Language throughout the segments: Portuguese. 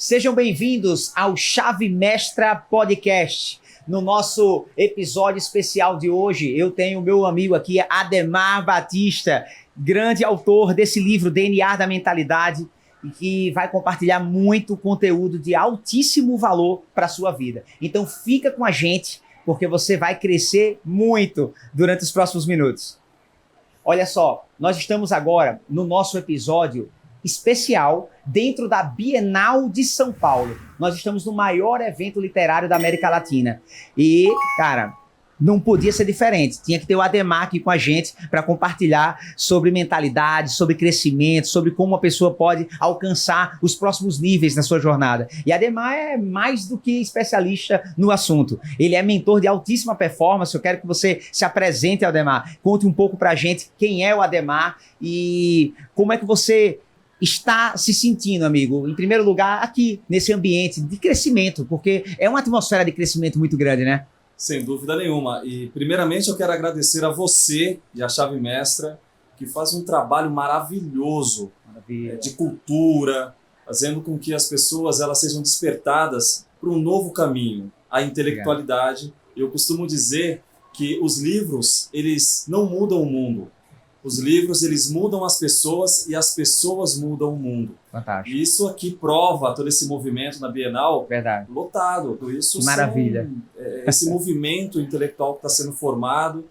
Sejam bem-vindos ao Chave Mestra Podcast. No nosso episódio especial de hoje, eu tenho o meu amigo aqui, Ademar Batista, grande autor desse livro DNA da Mentalidade, e que vai compartilhar muito conteúdo de altíssimo valor para a sua vida. Então fica com a gente, porque você vai crescer muito durante os próximos minutos. Olha só, nós estamos agora no nosso episódio especial dentro da Bienal de São Paulo. Nós estamos no maior evento literário da América Latina. E, cara, não podia ser diferente. Tinha que ter o Ademar aqui com a gente para compartilhar sobre mentalidade, sobre crescimento, sobre como uma pessoa pode alcançar os próximos níveis na sua jornada. E Ademar é mais do que especialista no assunto. Ele é mentor de altíssima performance. Eu quero que você se apresente, Ademar. Conte um pouco para a gente quem é o Ademar e como é que você está se sentindo, amigo, em primeiro lugar, aqui, nesse ambiente de crescimento, porque é uma atmosfera de crescimento muito grande, né? Sem dúvida nenhuma. E, primeiramente, eu quero agradecer a você e a Chave Mestra, que faz um trabalho maravilhoso de cultura, fazendo com que as pessoas elas sejam despertadas para um novo caminho, a intelectualidade. Eu costumo dizer que os livros, eles não mudam o mundo. Os livros, eles mudam as pessoas e as pessoas mudam o mundo. Fantástico. E isso aqui prova todo esse movimento na Bienal. Verdade. Lotado. Isso maravilha. Esse movimento intelectual que está sendo formado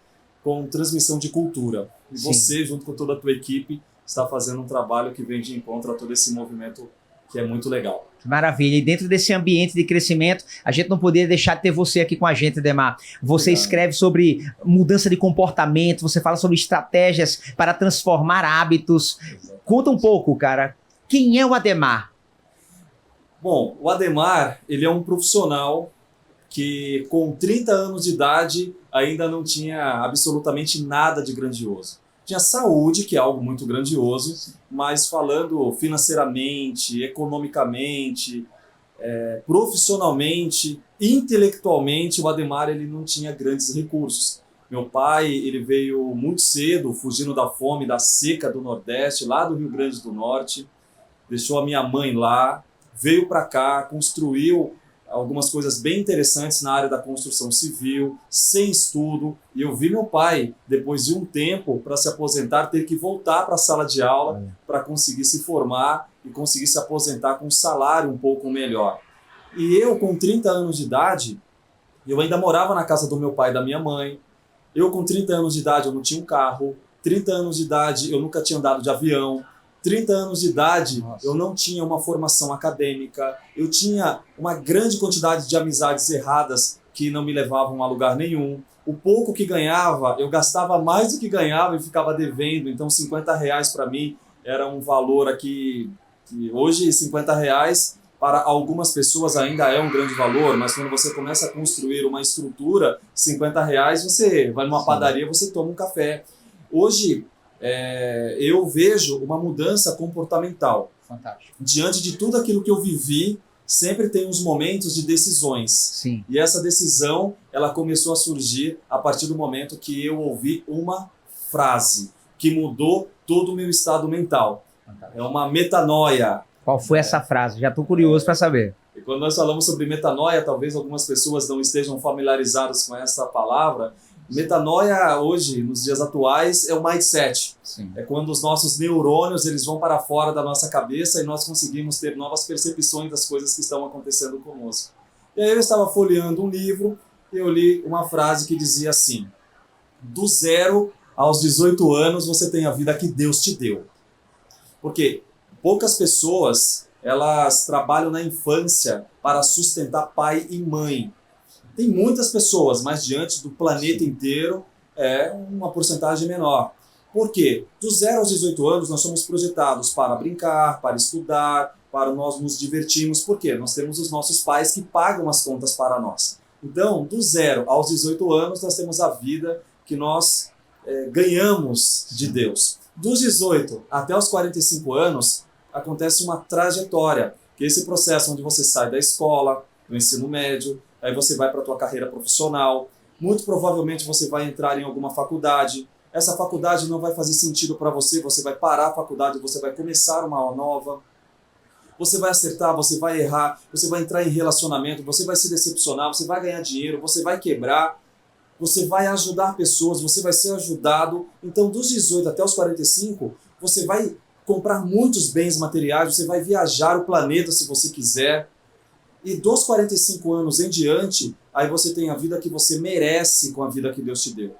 com transmissão de cultura. E Sim. Você, junto com toda a tua equipe, está fazendo um trabalho que vem de encontro a todo esse movimento que é muito legal. Maravilha. E dentro desse ambiente de crescimento, a gente não poderia deixar de ter você aqui com a gente, Ademar. Você escreve sobre mudança de comportamento, você fala sobre estratégias para transformar hábitos. Exatamente. Conta um pouco, cara. Quem é o Ademar? Bom, o Ademar, ele é um profissional que com 30 anos de idade ainda não tinha absolutamente nada de grandioso. Tinha saúde, que é algo muito grandioso, mas falando financeiramente, economicamente, profissionalmente, intelectualmente, o Ademar ele não tinha grandes recursos. Meu pai ele veio muito cedo, fugindo da fome, da seca do Nordeste, lá do Rio Grande do Norte, deixou a minha mãe lá, veio para cá, construiu algumas coisas bem interessantes na área da construção civil, sem estudo, e eu vi meu pai, depois de um tempo, para se aposentar, ter que voltar para a sala de aula para conseguir se formar e conseguir se aposentar com um salário um pouco melhor. E eu, com 30 anos de idade, eu ainda morava na casa do meu pai e da minha mãe. Eu, com 30 anos de idade, eu não tinha um carro. 30 anos de idade, eu nunca tinha andado de avião. 30 anos de idade, Nossa. Eu não tinha uma formação acadêmica, eu tinha uma grande quantidade de amizades erradas que não me levavam a lugar nenhum. O pouco que ganhava, eu gastava mais do que ganhava e ficava devendo, então R$50 para mim era um valor aqui, que hoje R$50 para algumas pessoas ainda é um grande valor, mas quando você começa a construir uma estrutura, R$50 você vai numa padaria, você toma um café. Hoje, eu vejo uma mudança comportamental. Fantástico. Diante de tudo aquilo que eu vivi, sempre tem uns momentos de decisões. Sim. E essa decisão, ela começou a surgir a partir do momento que eu ouvi uma frase que mudou todo o meu estado mental. Fantástico. É uma metanoia. Qual foi essa frase? Já estou curioso para saber. E quando nós falamos sobre metanoia, talvez algumas pessoas não estejam familiarizadas com essa palavra. Metanoia hoje, nos dias atuais, é o mindset. Sim. É quando os nossos neurônios eles vão para fora da nossa cabeça e nós conseguimos ter novas percepções das coisas que estão acontecendo conosco. E aí eu estava folheando um livro e eu li uma frase que dizia assim: do 0 aos 18 anos você tem a vida que Deus te deu. Porque poucas pessoas elas trabalham na infância para sustentar pai e mãe. Tem muitas pessoas, mas diante do planeta inteiro é uma porcentagem menor. Por quê? Dos 0 aos 18 anos nós somos projetados para brincar, para estudar, para nós nos divertirmos. Por quê? Nós temos os nossos pais que pagam as contas para nós. Então, do 0 aos 18 anos nós temos a vida que nós ganhamos de Deus. Dos 18 até os 45 anos acontece uma trajetória, que é esse processo onde você sai da escola, do ensino médio, aí você vai para a tua carreira profissional, muito provavelmente você vai entrar em alguma faculdade, essa faculdade não vai fazer sentido para você, você vai parar a faculdade, você vai começar uma nova, Você vai acertar, você vai errar, você vai entrar em relacionamento, você vai se decepcionar, você vai ganhar dinheiro, você vai quebrar, você vai ajudar pessoas, você vai ser ajudado. Então, dos 18 até os 45, você vai comprar muitos bens materiais, você vai viajar o planeta se você quiser. E dos 45 anos em diante, aí você tem a vida que você merece com a vida que Deus te deu.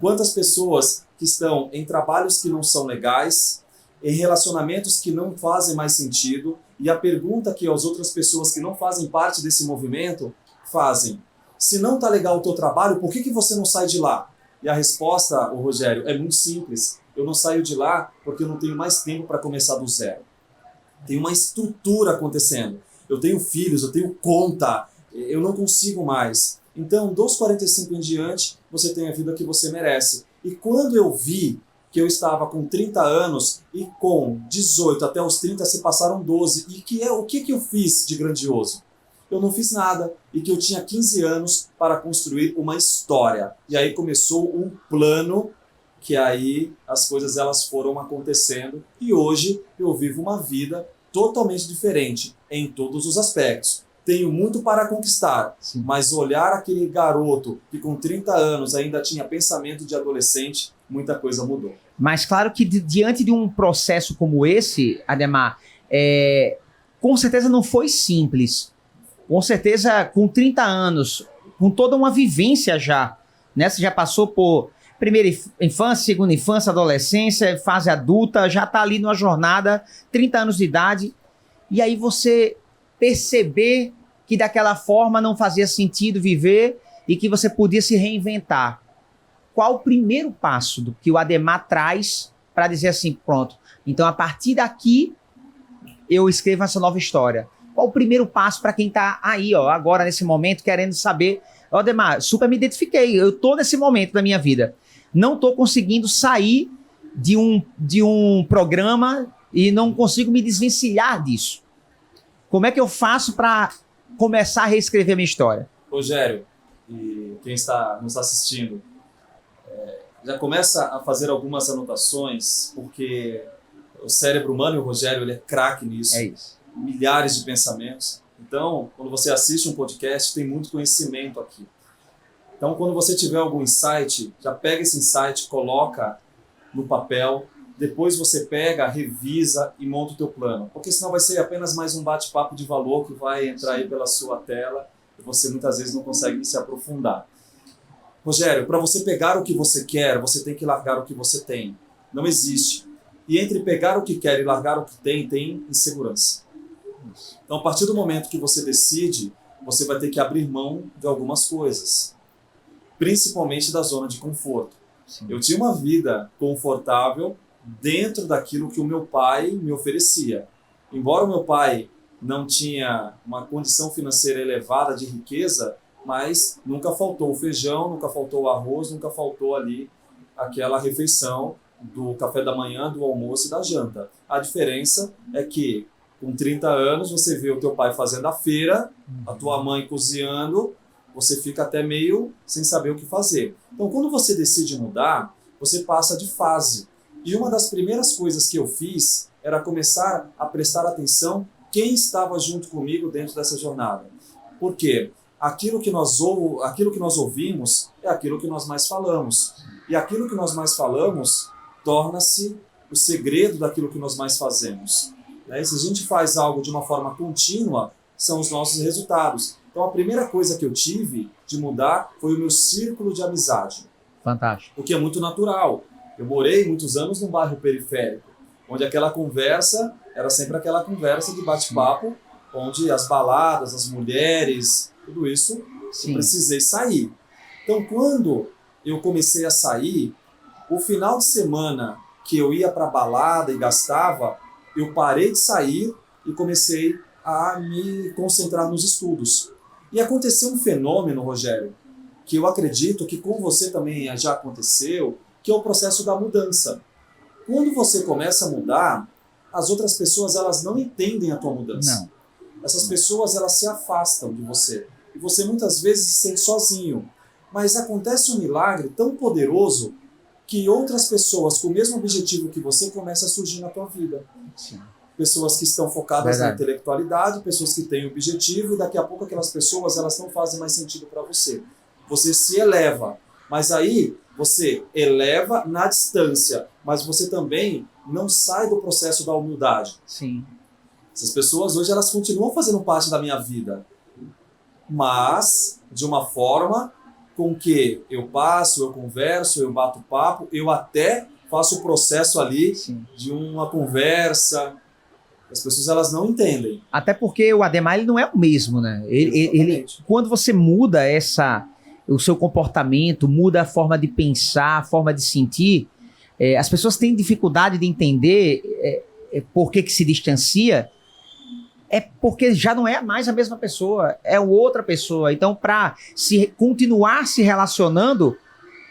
Quantas pessoas que estão em trabalhos que não são legais, em relacionamentos que não fazem mais sentido, e a pergunta que as outras pessoas que não fazem parte desse movimento fazem: se não está legal o teu trabalho, por que você não sai de lá? E a resposta, ô Rogério, é muito simples. Eu não saio de lá porque eu não tenho mais tempo para começar do zero. Tem uma estrutura acontecendo. Eu tenho filhos, eu tenho conta, eu não consigo mais. Então, dos 45 em diante, você tem a vida que você merece. E quando eu vi que eu estava com 30 anos e com 18 até os 30 se passaram 12, e o que eu fiz de grandioso? Eu não fiz nada, e que eu tinha 15 anos para construir uma história. E aí começou um plano, que aí as coisas elas foram acontecendo, e hoje eu vivo uma vida totalmente diferente em todos os aspectos. Tenho muito para conquistar, sim, mas olhar aquele garoto que com 30 anos ainda tinha pensamento de adolescente, muita coisa mudou. Mas claro que diante de um processo como esse, Ademar, com certeza não foi simples. Com certeza, com 30 anos, com toda uma vivência já, né? Você já passou por primeira infância, segunda infância, adolescência, fase adulta, já está ali numa jornada, 30 anos de idade, e aí você perceber que daquela forma não fazia sentido viver e que você podia se reinventar. Qual o primeiro passo do que o Ademar traz para dizer assim, pronto, então a partir daqui eu escrevo essa nova história? Qual o primeiro passo para quem está aí, ó, agora nesse momento, querendo saber, ó, Ademar, super me identifiquei, eu estou nesse momento da minha vida, não estou conseguindo sair de um programa e não consigo me desvencilhar disso. Como é que eu faço para começar a reescrever a minha história? Rogério, e quem está nos assistindo, já começa a fazer algumas anotações, porque o cérebro humano, e o Rogério, ele é craque nisso. É isso. Milhares de pensamentos. Então, quando você assiste um podcast, tem muito conhecimento aqui. Então, quando você tiver algum insight, já pega esse insight, coloca no papel, depois você pega, revisa e monta o teu plano. Porque senão vai ser apenas mais um bate-papo de valor que vai entrar aí pela sua tela e você muitas vezes não consegue se aprofundar. Rogério, para você pegar o que você quer, você tem que largar o que você tem. Não existe. E entre pegar o que quer e largar o que tem insegurança. Então, a partir do momento que você decide, você vai ter que abrir mão de algumas coisas, principalmente da zona de conforto. Sim. Eu tinha uma vida confortável dentro daquilo que o meu pai me oferecia. Embora o meu pai não tinha uma condição financeira elevada de riqueza, mas nunca faltou o feijão, nunca faltou o arroz, nunca faltou ali aquela refeição do café da manhã, do almoço e da janta. A diferença é que com 30 anos você vê o teu pai fazendo a feira, a tua mãe cozinhando, você fica até meio sem saber o que fazer. Então, quando você decide mudar, você passa de fase. E uma das primeiras coisas que eu fiz era começar a prestar atenção quem estava junto comigo dentro dessa jornada. Por quê? Aquilo que nós ouvimos é aquilo que nós mais falamos. E aquilo que nós mais falamos torna-se o segredo daquilo que nós mais fazemos. E se a gente faz algo de uma forma contínua, são os nossos resultados. Então, a primeira coisa que eu tive de mudar foi o meu círculo de amizade. Fantástico. O que é muito natural. Eu morei muitos anos num bairro periférico, onde aquela conversa era sempre aquela conversa de bate-papo, onde as baladas, as mulheres, tudo isso, eu precisei sair. Então, quando eu comecei a sair, o final de semana que eu ia para a balada e gastava, eu parei de sair e comecei a me concentrar nos estudos. E aconteceu um fenômeno, Rogério, que eu acredito que com você também já aconteceu, que é o processo da mudança. Quando você começa a mudar, as outras pessoas elas não entendem a tua mudança. Não. Essas pessoas elas se afastam de você. E você muitas vezes se sente sozinho. Mas acontece um milagre tão poderoso que outras pessoas com o mesmo objetivo que você começam a surgir na tua vida. Sim. pessoas que estão focadas na Verdade. intelectualidade, pessoas que têm objetivo, e daqui a pouco aquelas pessoas elas não fazem mais sentido para você. Você se eleva, mas aí você eleva na distância, mas você também não sai do processo da humildade. Sim. Essas pessoas hoje elas continuam fazendo parte da minha vida, mas de uma forma com que eu passo, eu converso, eu bato papo, eu até faço o processo ali Sim. de uma conversa. As pessoas elas não entendem. Até porque o Ademar ele não é o mesmo, né? Exatamente. Quando você muda o seu comportamento, muda a forma de pensar, a forma de sentir, as pessoas têm dificuldade de entender por que se distancia. É porque já não é mais a mesma pessoa, é outra pessoa. Então, para continuar se relacionando,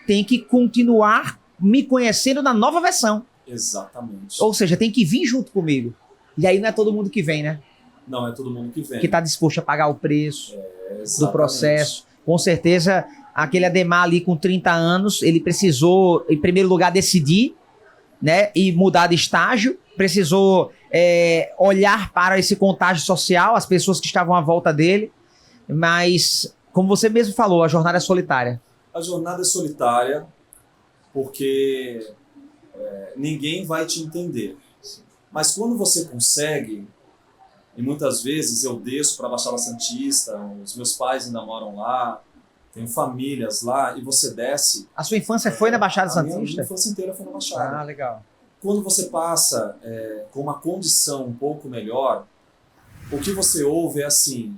tem que continuar me conhecendo na nova versão. Exatamente. Ou seja, tem que vir junto comigo. E aí não é todo mundo que vem, né? Não é todo mundo que vem. Que está disposto a pagar o preço do Exatamente. processo. Com certeza, aquele Ademar ali com 30 anos, ele precisou, em primeiro lugar, decidir, né? E mudar de estágio. Precisou olhar para esse contágio social, as pessoas que estavam à volta dele. Mas, como você mesmo falou, a jornada é solitária. A jornada é solitária porque ninguém vai te entender. Mas quando você consegue, e muitas vezes eu desço para a Baixada Santista, os meus pais ainda moram lá, tenho famílias lá, e você desce... A sua infância foi na Baixada A minha Santista? infância inteira foi na Baixada. Ah, legal. Quando você passa com uma condição um pouco melhor, o que você ouve é assim,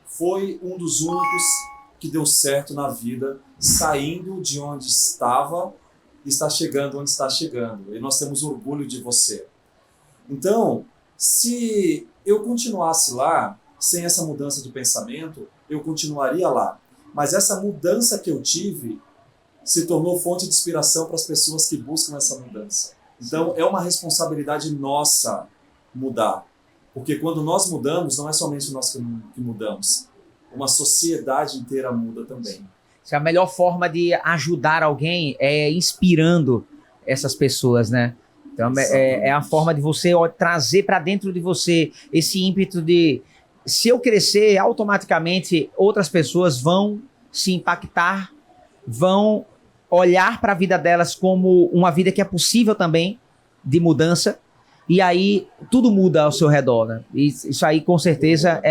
foi um dos únicos que deu certo na vida, saindo de onde estava e está chegando onde está chegando. E nós temos orgulho de você. Então, se eu continuasse lá, sem essa mudança de pensamento, eu continuaria lá. Mas essa mudança que eu tive se tornou fonte de inspiração para as pessoas que buscam essa mudança. Então, é uma responsabilidade nossa mudar. Porque quando nós mudamos, não é somente nós que mudamos. Uma sociedade inteira muda também. A melhor forma de ajudar alguém é inspirando essas pessoas, né? Então, é a forma de você trazer para dentro de você esse ímpeto de, se eu crescer, automaticamente outras pessoas vão se impactar, vão olhar para a vida delas como uma vida que é possível também, de mudança, e aí tudo muda ao seu redor, né? E isso aí, com certeza,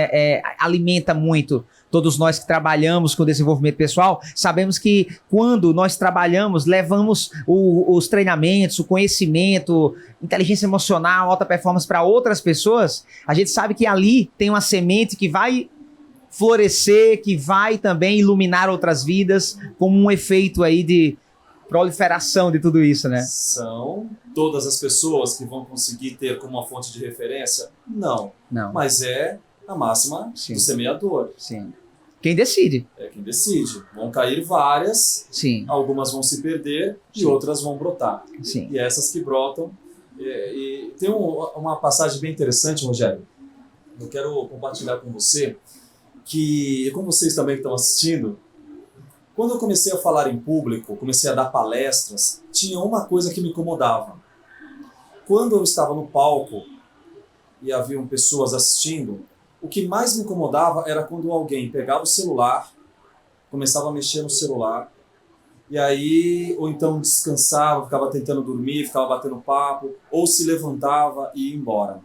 alimenta muito. Todos nós que trabalhamos com desenvolvimento pessoal, sabemos que quando nós trabalhamos, levamos os treinamentos, o conhecimento, inteligência emocional, alta performance para outras pessoas, a gente sabe que ali tem uma semente que vai florescer, que vai também iluminar outras vidas, como um efeito aí de proliferação de tudo isso, né? São todas as pessoas que vão conseguir ter como uma fonte de referência? Não. Não. Mas é a máxima do semeador. Sim. Quem decide. É quem decide. Vão cair várias, Sim. Algumas vão se perder e Sim. outras vão brotar. Sim. E essas que brotam... E tem uma passagem bem interessante, Rogério. Eu quero compartilhar com você, que com vocês também que estão assistindo, quando eu comecei a falar em público, comecei a dar palestras, tinha uma coisa que me incomodava. Quando eu estava no palco e haviam pessoas assistindo, o que mais me incomodava era quando alguém pegava o celular, começava a mexer no celular, e aí, ou então descansava, ficava tentando dormir, ficava batendo papo, ou se levantava e ia embora.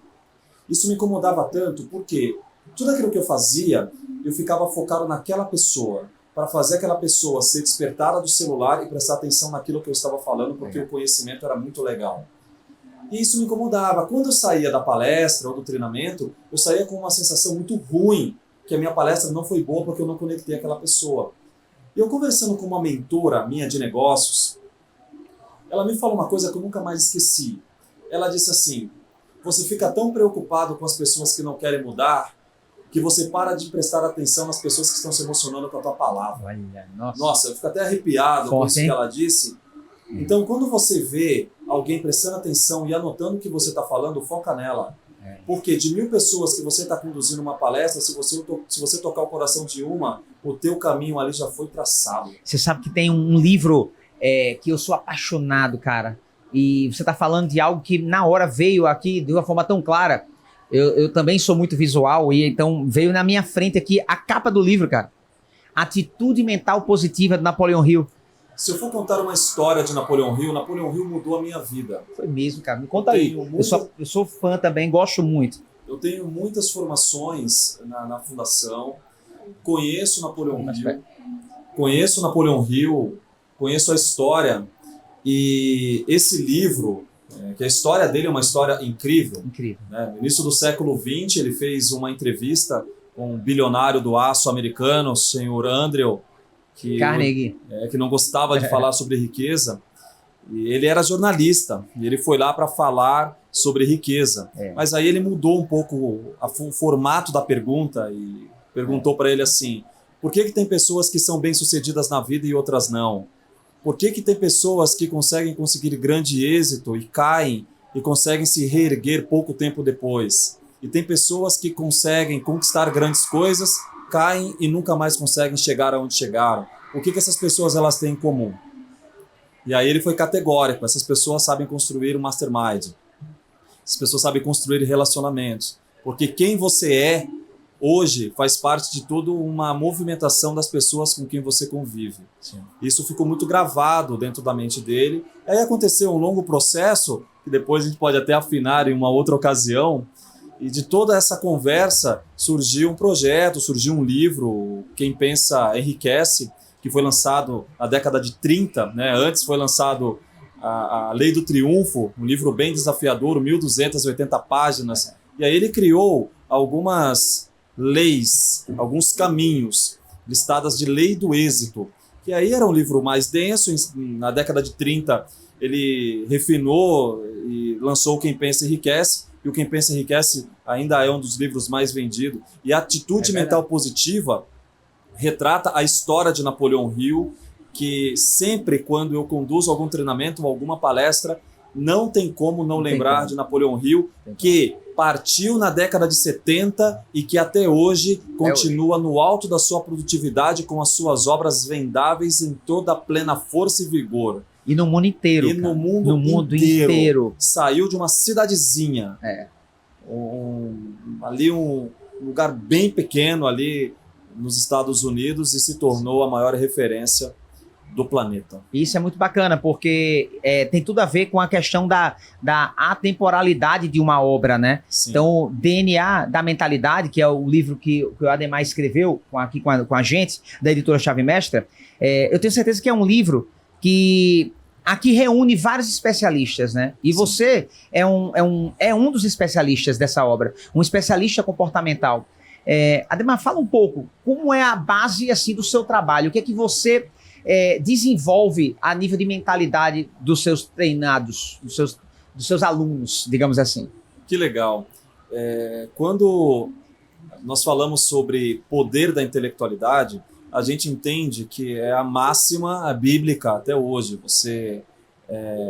Isso me incomodava tanto porque tudo aquilo que eu fazia, eu ficava focado naquela pessoa, para fazer aquela pessoa ser despertada do celular e prestar atenção naquilo que eu estava falando, porque o conhecimento era muito legal. E isso me incomodava. Quando eu saía da palestra ou do treinamento, eu saía com uma sensação muito ruim, que a minha palestra não foi boa porque eu não conectei aquela pessoa. E eu conversando com uma mentora minha de negócios, ela me falou uma coisa que eu nunca mais esqueci. Ela disse assim, você fica tão preocupado com as pessoas que não querem mudar, que você para de prestar atenção nas pessoas que estão se emocionando com a tua palavra. Olha, nossa, eu fico até arrepiado com isso que ela disse. Então, quando você vê alguém prestando atenção e anotando o que você está falando, foca nela. Porque de 1000 pessoas que você está conduzindo uma palestra, se você tocar o coração de uma, o teu caminho ali já foi traçado. Você sabe que tem um livro que eu sou apaixonado, cara, e você está falando de algo que na hora veio aqui de uma forma tão clara. Eu também sou muito visual e então veio na minha frente aqui a capa do livro, cara. Atitude Mental Positiva de Napoleão Hill. Se eu for contar uma história de Napoleão Hill mudou a minha vida. Foi mesmo, cara. Me conta aí. Eu sou fã também, gosto muito. Eu tenho muitas formações na fundação, conheço Napoleão Hill, conheço a história, e esse livro, que a história dele é uma história incrível. Incrível. Né? No início do século XX, ele fez uma entrevista com um bilionário do aço americano, o senhor Andrew, Carnegie, que não gostava de falar sobre riqueza. E ele era jornalista, e ele foi lá para falar sobre riqueza. Mas aí ele mudou um pouco o formato da pergunta e perguntou para ele assim: por que tem pessoas que são bem-sucedidas na vida e outras não? Por que tem pessoas que conseguir grande êxito e caem e conseguem se reerguer pouco tempo depois? E tem pessoas que conseguem conquistar grandes coisas, caem e nunca mais conseguem chegar aonde chegaram. O que essas pessoas elas têm em comum? E aí ele foi categórico: essas pessoas sabem construir um mastermind. Essas pessoas sabem construir relacionamentos. Porque quem você é hoje faz parte de toda uma movimentação das pessoas com quem você convive. Sim. Isso ficou muito gravado dentro da mente dele. Aí aconteceu um longo processo, que depois a gente pode até afinar em uma outra ocasião, e de toda essa conversa surgiu um projeto, surgiu um livro, Quem Pensa Enriquece, que foi lançado na década de 30, né? Antes foi lançado a Lei do Triunfo, um livro bem desafiador, 1.280 páginas, e aí ele criou algumas leis, alguns caminhos, listadas de Lei do Êxito, que aí era um livro mais denso. Na década de 30 ele refinou e lançou Quem Pensa Enriquece, e o Quem Pensa Enriquece ainda é um dos livros mais vendidos. E a Atitude Mental Positiva retrata a história de Napoleão Hill, que sempre quando eu conduzo algum treinamento ou alguma palestra, não tem como não lembrar de Napoleão Hill, que partiu na década de 70 e que até hoje continua no alto da sua produtividade com as suas obras vendáveis em toda a plena força e vigor. E no mundo inteiro. E no mundo inteiro. Saiu de uma cidadezinha. Ali um lugar bem pequeno ali nos Estados Unidos e se tornou a maior referência do planeta. Isso é muito bacana, porque tem tudo a ver com a questão da atemporalidade de uma obra, né? Sim. Então, DNA da Mentalidade, que é o livro que o Ademar escreveu aqui com a gente, da editora Chave Mestra, eu tenho certeza que é um livro que aqui reúne vários especialistas, né? E você é um dos especialistas dessa obra, um especialista comportamental. Ademar, fala um pouco, como é a base assim, do seu trabalho? O que é que você desenvolve a nível de mentalidade dos seus treinados, dos seus alunos, digamos assim? Que legal. Quando nós falamos sobre poder da intelectualidade, a gente entende que é a máxima bíblica até hoje. Você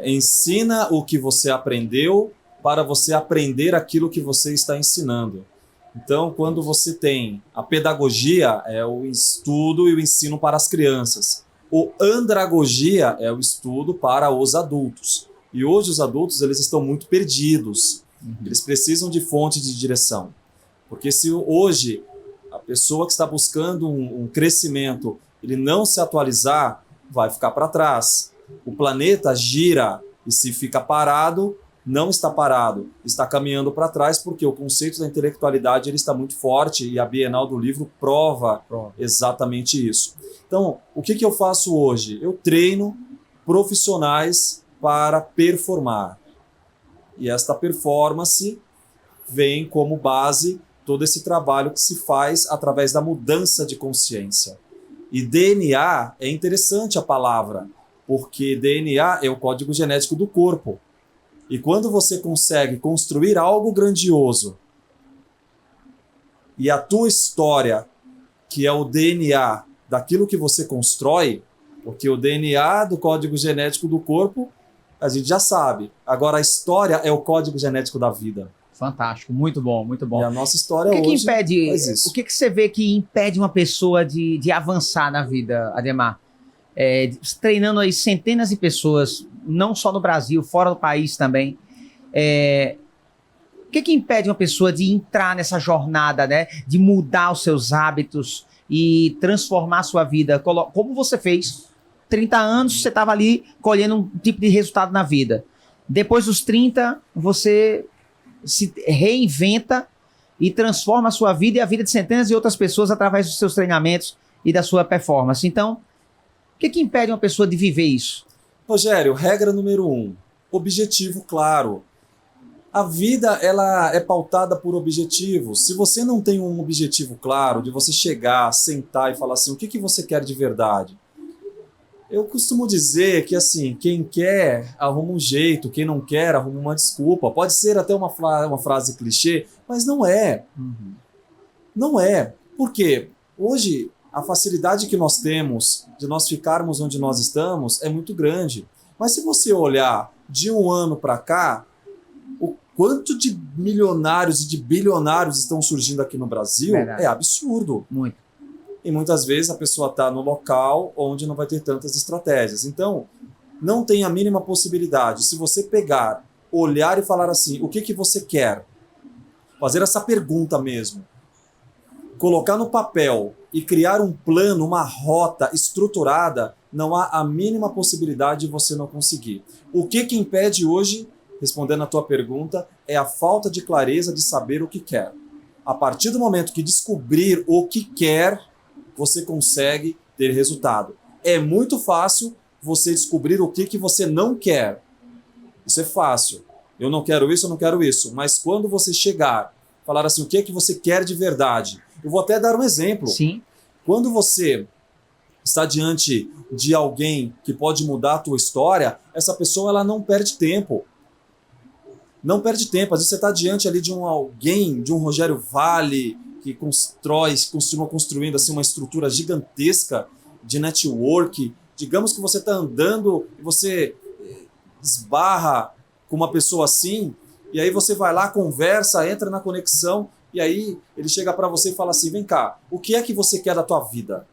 ensina o que você aprendeu para você aprender aquilo que você está ensinando. Então, quando você tem a pedagogia, é o estudo e o ensino para as crianças. O andragogia é o estudo para os adultos. E hoje os adultos eles estão muito perdidos. Eles precisam de fonte de direção. Porque se hoje a pessoa que está buscando um crescimento, ele não se atualizar, vai ficar para trás. O planeta gira e se fica parado, não está parado, está caminhando para trás, porque o conceito da intelectualidade ele está muito forte e a Bienal do Livro prova exatamente isso. Então, o que eu faço hoje? Eu treino profissionais para performar. E esta performance vem como base todo esse trabalho que se faz através da mudança de consciência. E DNA é interessante a palavra, porque DNA é o código genético do corpo. E quando você consegue construir algo grandioso e a tua história, que é o DNA daquilo que você constrói, porque o DNA do código genético do corpo, a gente já sabe. Agora, a história é o código genético da vida. Fantástico, muito bom, muito bom. E a nossa história hoje faz isso. O que você vê que impede uma pessoa de avançar na vida, Ademar? Treinando aí centenas de pessoas não só no Brasil, fora do país também. O que impede uma pessoa de entrar nessa jornada, né? De mudar os seus hábitos e transformar a sua vida? Como você fez, 30 anos, você estava ali colhendo um tipo de resultado na vida. Depois dos 30, você se reinventa e transforma a sua vida e a vida de centenas de outras pessoas através dos seus treinamentos e da sua performance. Então, o que impede uma pessoa de viver isso? Rogério, regra número 1, objetivo claro. A vida, ela é pautada por objetivos. Se você não tem um objetivo claro, de você chegar, sentar e falar assim, o que você quer de verdade? Eu costumo dizer que, assim, quem quer arruma um jeito, quem não quer arruma uma desculpa. Pode ser até uma frase clichê, mas não é. Não é. Por quê? Hoje, a facilidade que nós temos de nós ficarmos onde nós estamos é muito grande. Mas se você olhar de um ano para cá, o quanto de milionários e de bilionários estão surgindo aqui no Brasil é absurdo. Muito. E muitas vezes a pessoa está no local onde não vai ter tantas estratégias. Então, não tem a mínima possibilidade. Se você pegar, olhar e falar assim, o que você quer? Fazer essa pergunta mesmo. Colocar no papel e criar um plano, uma rota estruturada, não há a mínima possibilidade de você não conseguir. O que impede hoje, respondendo a tua pergunta, é a falta de clareza de saber o que quer. A partir do momento que descobrir o que quer, você consegue ter resultado. É muito fácil você descobrir o que você não quer. Isso é fácil. Eu não quero isso, eu não quero isso. Mas quando você chegar, falar assim, o que você quer de verdade? Eu vou até dar um exemplo. Sim. Quando você está diante de alguém que pode mudar a tua história, essa pessoa ela não perde tempo. Não perde tempo. Às vezes você está diante ali de alguém, de um Rogério Vale, que continua construindo assim, uma estrutura gigantesca de network. Digamos que você está andando e você esbarra com uma pessoa assim, e aí você vai lá, conversa, entra na conexão, e aí ele chega para você e fala assim, vem cá, o que é que você quer da tua vida?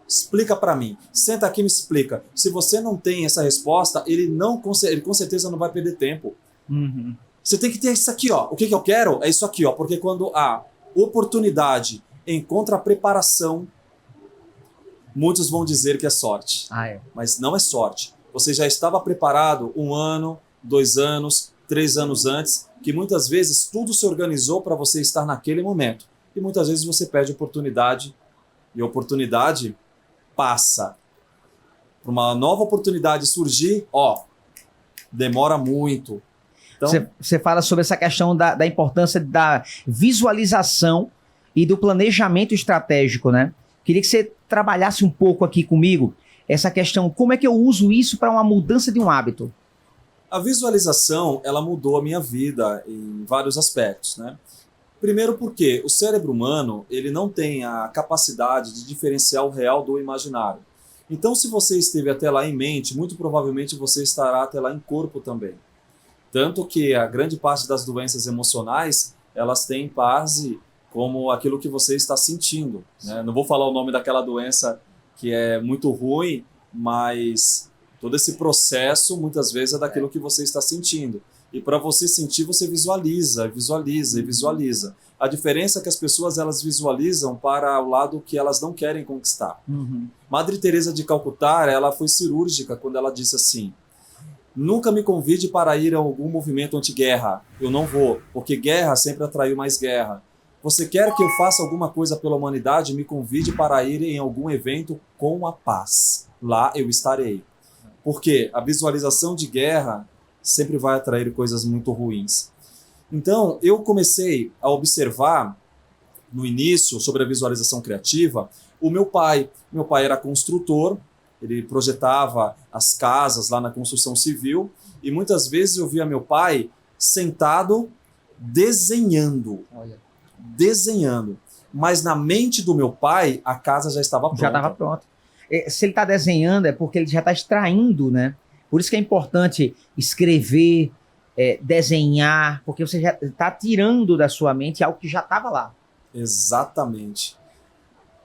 Explica para mim. Senta aqui e me explica. Se você não tem essa resposta, ele com certeza não vai perder tempo. Você tem que ter isso aqui, ó. O que eu quero é isso aqui, ó. Porque quando a oportunidade encontra a preparação, muitos vão dizer que é sorte. Mas não é sorte. Você já estava preparado 1 ano, 2 anos, 3 anos antes, que muitas vezes tudo se organizou para você estar naquele momento. E muitas vezes você perde a oportunidade, e a oportunidade passa. Para uma nova oportunidade surgir, demora muito. Então, você fala sobre essa questão da importância da visualização e do planejamento estratégico, né? Queria que você trabalhasse um pouco aqui comigo essa questão, como é que eu uso isso para uma mudança de um hábito? A visualização, ela mudou a minha vida em vários aspectos, né? Primeiro porque o cérebro humano, ele não tem a capacidade de diferenciar o real do imaginário. Então, se você esteve até lá em mente, muito provavelmente você estará até lá em corpo também. Tanto que a grande parte das doenças emocionais, elas têm base como aquilo que você está sentindo, né? Não vou falar o nome daquela doença que é muito ruim, mas todo esse processo, muitas vezes, é daquilo que você está sentindo. E para você sentir, você visualiza, visualiza e visualiza. A diferença é que as pessoas elas visualizam para o lado que elas não querem conquistar. Madre Teresa de Calcutá, ela foi cirúrgica quando ela disse assim, nunca me convide para ir a algum movimento anti-guerra. Eu não vou, porque guerra sempre atraiu mais guerra. Você quer que eu faça alguma coisa pela humanidade? Me convide para ir em algum evento com a paz. Lá eu estarei. Porque a visualização de guerra sempre vai atrair coisas muito ruins. Então, eu comecei a observar, no início, sobre a visualização criativa, o meu pai. Meu pai era construtor, ele projetava as casas lá na construção civil, e muitas vezes eu via meu pai sentado desenhando. Desenhando. Mas na mente do meu pai, a casa já estava pronta. Já estava pronta. Se ele está desenhando, é porque ele já está extraindo, né? Por isso que é importante escrever, desenhar, porque você já está tirando da sua mente algo que já estava lá. Exatamente.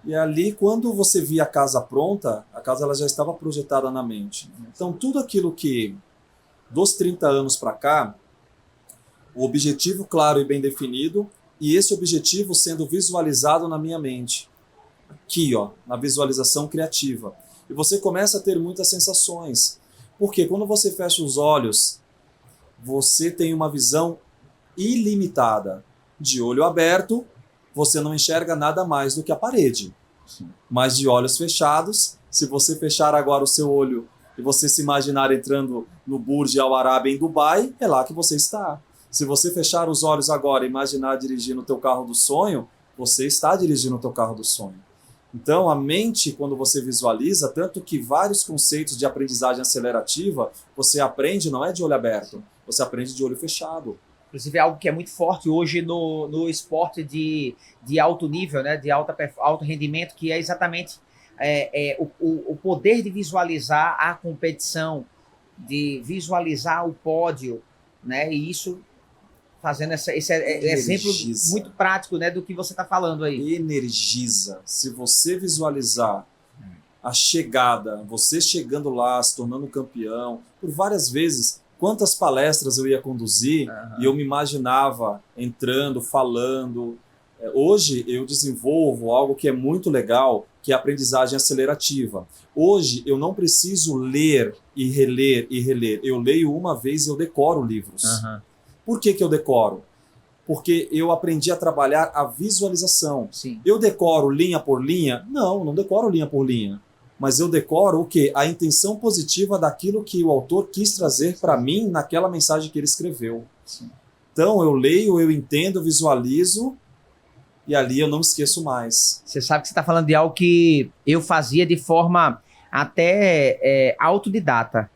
E ali, quando você via a casa pronta, a casa ela já estava projetada na mente. Então, tudo aquilo que dos 30 anos para cá, o objetivo claro e bem definido, e esse objetivo sendo visualizado na minha mente. Aqui, ó, na visualização criativa. E você começa a ter muitas sensações. Porque quando você fecha os olhos, você tem uma visão ilimitada. De olho aberto, você não enxerga nada mais do que a parede. Sim. Mas de olhos fechados, se você fechar agora o seu olho e você se imaginar entrando no Burj Al Arab em Dubai, é lá que você está. Se você fechar os olhos agora e imaginar dirigindo o teu carro do sonho, você está dirigindo o teu carro do sonho. Então, a mente, quando você visualiza, tanto que vários conceitos de aprendizagem acelerativa, você aprende não é de olho aberto, você aprende de olho fechado. Inclusive, é algo que é muito forte hoje no esporte de alto nível, né? De alto rendimento, que é exatamente o poder de visualizar a competição, de visualizar o pódio, né? E isso fazendo esse exemplo muito prático, né, do que você está falando aí. Energiza. Se você visualizar a chegada, você chegando lá, se tornando campeão, por várias vezes, quantas palestras eu ia conduzir e eu me imaginava entrando, falando. Hoje eu desenvolvo algo que é muito legal, que é a aprendizagem acelerativa. Hoje eu não preciso ler e reler e reler. Eu leio uma vez e eu decoro livros. Por que eu decoro? Porque eu aprendi a trabalhar a visualização. Sim. Eu decoro linha por linha? Não decoro linha por linha. Mas eu decoro o quê? A intenção positiva daquilo que o autor quis trazer para mim naquela mensagem que ele escreveu. Sim. Então eu leio, eu entendo, visualizo e ali eu não esqueço mais. Você sabe que você está falando de algo que eu fazia de forma até autodidata.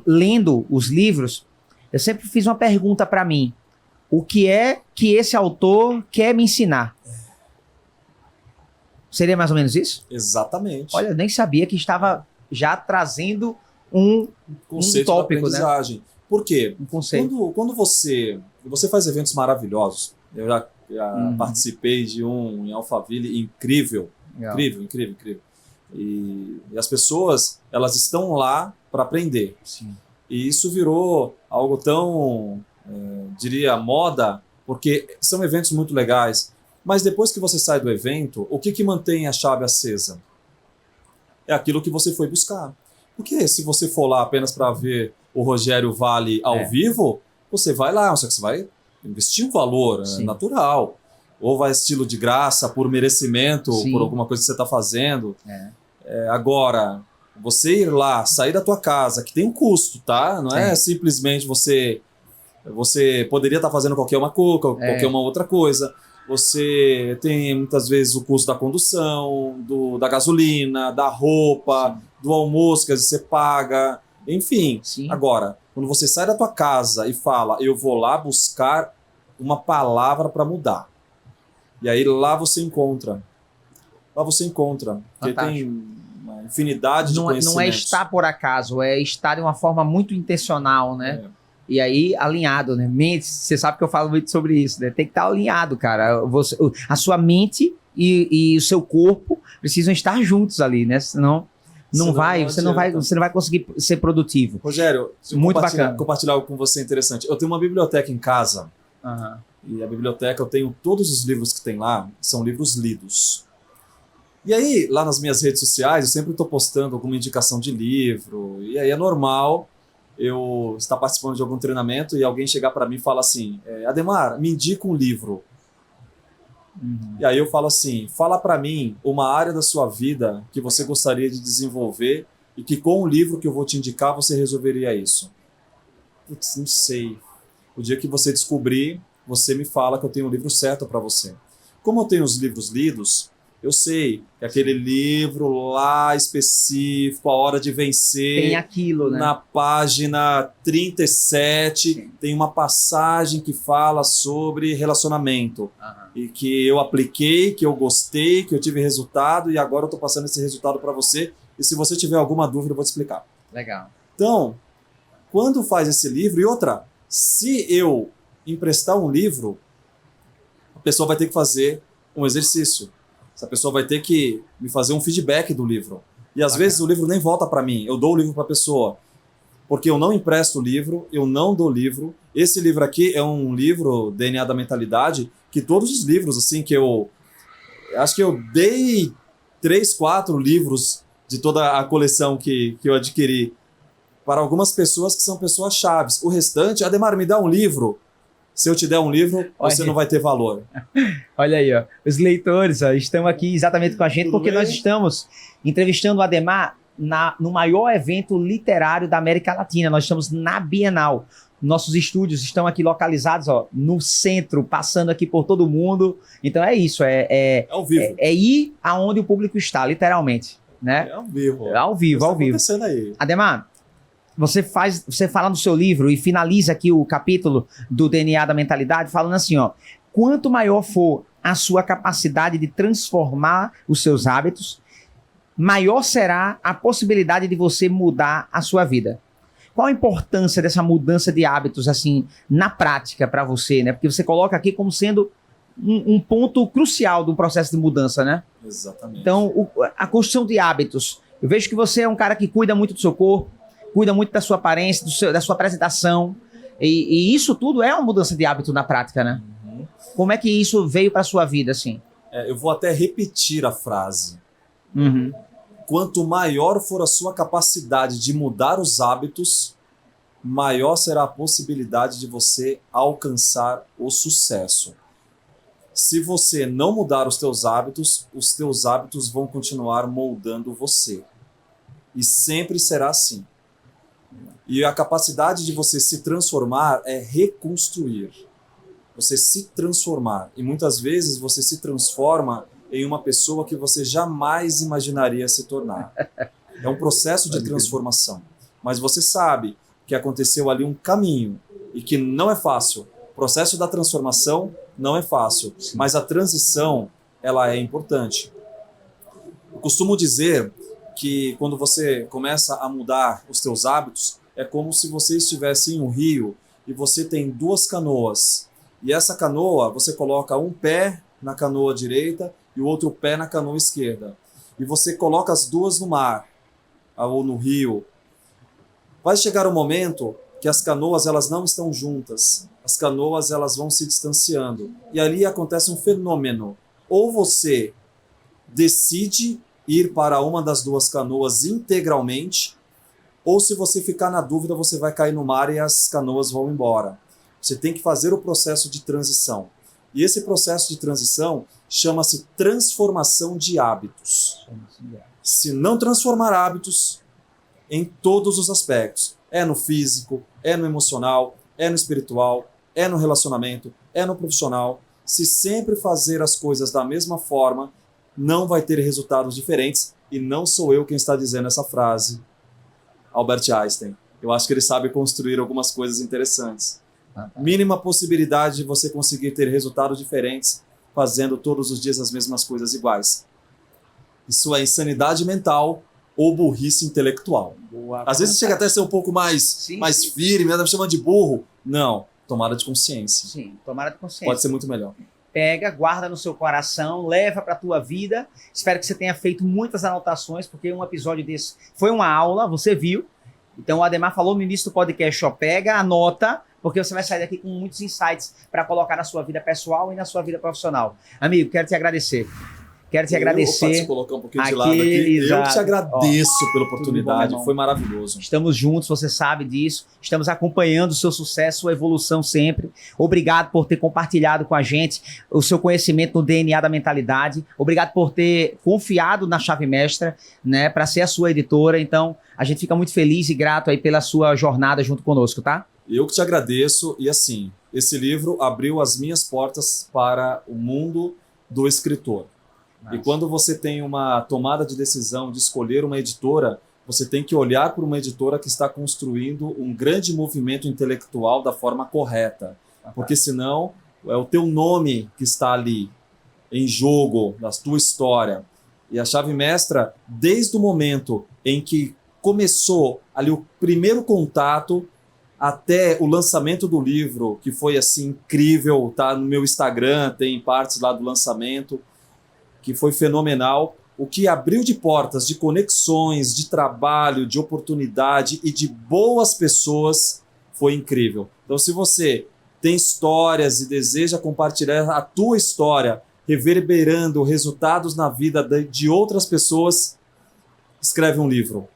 Lendo os livros, eu sempre fiz uma pergunta para mim. O que é que esse autor quer me ensinar? Seria mais ou menos isso? Exatamente. Olha, eu nem sabia que estava já trazendo um conceito tópico, da aprendizagem. Né? Por quê? Um conceito. Quando você faz eventos maravilhosos, eu já participei de um em Alphaville incrível. Legal. Incrível. E as pessoas, elas estão lá para aprender. Sim. E isso virou algo tão, diria, moda, porque são eventos muito legais. Mas depois que você sai do evento, o que mantém a chave acesa? É aquilo que você foi buscar. Porque se você for lá apenas para ver o Rogério Vale ao vivo, você vai lá, só que você vai investir um valor natural. Ou vai estilo de graça, por merecimento, por alguma coisa que você está fazendo. Agora, você ir lá, sair da tua casa, que tem um custo, tá? Não é simplesmente você poderia estar fazendo qualquer uma outra coisa. Você tem muitas vezes o custo da condução, da gasolina, da roupa, do almoço que às vezes você paga, enfim. Sim. Agora, quando você sai da tua casa e fala, eu vou lá buscar uma palavra para mudar. E aí lá você encontra. Porque tem uma infinidade de conhecimentos. Não é estar por acaso, é estar de uma forma muito intencional, né? E aí, alinhado, né? Mente, você sabe que eu falo muito sobre isso, né? Tem que estar alinhado, cara. A sua mente e o seu corpo precisam estar juntos ali, né? Senão você não vai conseguir ser produtivo. Rogério, muito bacana. Compartilhar algo com você interessante. Eu tenho uma biblioteca em casa. E a biblioteca, eu tenho todos os livros que tem lá, são livros lidos. E aí, lá nas minhas redes sociais, eu sempre estou postando alguma indicação de livro. E aí é normal eu estar participando de algum treinamento e alguém chegar para mim e falar assim, Ademar, me indica um livro. E aí eu falo assim, fala para mim uma área da sua vida que você gostaria de desenvolver e que com o livro que eu vou te indicar você resolveria isso. Putz, não sei. O dia que você descobrir, você me fala que eu tenho um livro certo para você. Como eu tenho os livros lidos, eu sei que aquele livro lá específico, A Hora de Vencer, tem aquilo, né? Na página 37, tem uma passagem que fala sobre relacionamento. E que eu apliquei, que eu gostei, que eu tive resultado e agora eu estou passando esse resultado para você. E se você tiver alguma dúvida, eu vou te explicar. Legal. Então, quando faz esse livro, e outra, se eu emprestar um livro, a pessoa vai ter que fazer um exercício. Essa pessoa vai ter que me fazer um feedback do livro. E às vezes o livro nem volta para mim, eu dou o livro para a pessoa. porque eu não empresto livro, eu não dou livro. Esse livro aqui é um livro, DNA da Mentalidade, que todos os livros, assim, que eu... Acho que eu dei 3, 4 livros de toda a coleção que eu adquiri para algumas pessoas que são pessoas chaves. O restante, Ademar, me dá um livro. Se eu te der um livro, você não vai ter valor. Olha aí, ó. Os leitores ó, estão aqui exatamente com a gente, Tudo porque bem? nós estamos entrevistando o Ademar no maior evento literário da América Latina. Nós estamos na Bienal. Nossos estúdios estão aqui localizados ó, no centro, passando aqui por todo mundo. Então é isso, É ao vivo. é ir aonde o público está, literalmente. Né? É ao vivo. É ao vivo, ao vivo. Acontecendo aí. Ademar, você fala no seu livro e finaliza aqui o capítulo do DNA da Mentalidade falando assim, ó, quanto maior for a sua capacidade de transformar os seus hábitos, maior será a possibilidade de você mudar a sua vida. Qual a importância dessa mudança de hábitos, assim, na prática para você, né? Porque você coloca aqui como sendo um ponto crucial do processo de mudança, né? Exatamente. Então, a construção de hábitos. Eu vejo que você é um cara que cuida muito do seu corpo, cuida muito da sua aparência, da sua apresentação. E isso tudo é uma mudança de hábito na prática, né? Uhum. Como é que isso veio para sua vida, assim? Eu vou até repetir a frase. Uhum. Quanto maior for a sua capacidade de mudar os hábitos, maior será a possibilidade de você alcançar o sucesso. Se você não mudar os teus hábitos vão continuar moldando você. E sempre será assim. E a capacidade de você se transformar é reconstruir. Você se transformar. E muitas vezes você se transforma em uma pessoa que você jamais imaginaria se tornar. É um processo de transformação. Mas você sabe que aconteceu ali um caminho e que não é fácil. O processo da transformação não é fácil, Sim. mas a transição, ela é importante. Eu costumo dizer que quando você começa a mudar os teus hábitos, é como se você estivesse em um rio e você tem 2 canoas. E essa canoa, você coloca um pé na canoa direita e o outro pé na canoa esquerda. E você coloca as 2 no mar ou no rio. Vai chegar um momento que as canoas elas não estão juntas. As canoas elas vão se distanciando. E ali acontece um fenômeno. Ou você decide ir para uma das 2 canoas integralmente, ou se você ficar na dúvida, você vai cair no mar e as canoas vão embora. Você tem que fazer o processo de transição. E esse processo de transição chama-se transformação de hábitos. Se não transformar hábitos em todos os aspectos, é no físico, é no emocional, é no espiritual, é no relacionamento, é no profissional, se sempre fazer as coisas da mesma forma, não vai ter resultados diferentes. E não sou eu quem está dizendo essa frase. Albert Einstein. Eu acho que ele sabe construir algumas coisas interessantes. Mínima possibilidade de você conseguir ter resultados diferentes fazendo todos os dias as mesmas coisas iguais. Isso é insanidade mental ou burrice intelectual. Boa. Às vezes chega até a ser um pouco mais firme, me chamando de burro. Não, tomada de consciência. Sim, tomada de consciência. Pode ser muito melhor. Pega, guarda no seu coração, leva para a tua vida. Espero que você tenha feito muitas anotações, porque um episódio desse foi uma aula, você viu. Então o Ademar falou no início do podcast, ó, pega, anota, porque você vai sair daqui com muitos insights para colocar na sua vida pessoal e na sua vida profissional. Amigo, quero te agradecer. Quero te agradecer. Deixa eu colocar um pouquinho de lado aqui. Eu te agradeço pela oportunidade, bom, foi maravilhoso. Estamos juntos, você sabe disso. Estamos acompanhando o seu sucesso, sua evolução sempre. Obrigado por ter compartilhado com a gente o seu conhecimento no DNA da Mentalidade. Obrigado por ter confiado na Chave Mestra, né, para ser a sua editora. Então, a gente fica muito feliz e grato aí pela sua jornada junto conosco, tá? Eu que te agradeço. E assim, esse livro abriu as minhas portas para o mundo do escritor. E quando você tem uma tomada de decisão de escolher uma editora, você tem que olhar para uma editora que está construindo um grande movimento intelectual da forma correta. Porque senão é o teu nome que está ali em jogo, da tua história. E a Chave Mestra, desde o momento em que começou ali o primeiro contato até o lançamento do livro, que foi assim incrível, tá no meu Instagram, tem partes lá do lançamento, que foi fenomenal. o que abriu de portas, de conexões, de trabalho, de oportunidade e de boas pessoas foi incrível. Então, se você tem histórias e deseja compartilhar a tua história, reverberando resultados na vida de outras pessoas, escreve um livro.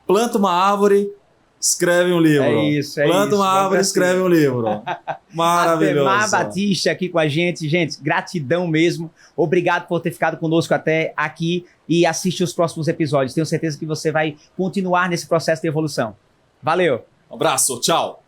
Planta uma árvore, escreve um livro. É isso, Planta uma árvore, assim. escreve um livro. Maravilhoso. Ademar Batista aqui com a gente. Gente, gratidão mesmo. Obrigado por ter ficado conosco até aqui e assiste os próximos episódios. Tenho certeza que você vai continuar nesse processo de evolução. Valeu! Um abraço, tchau!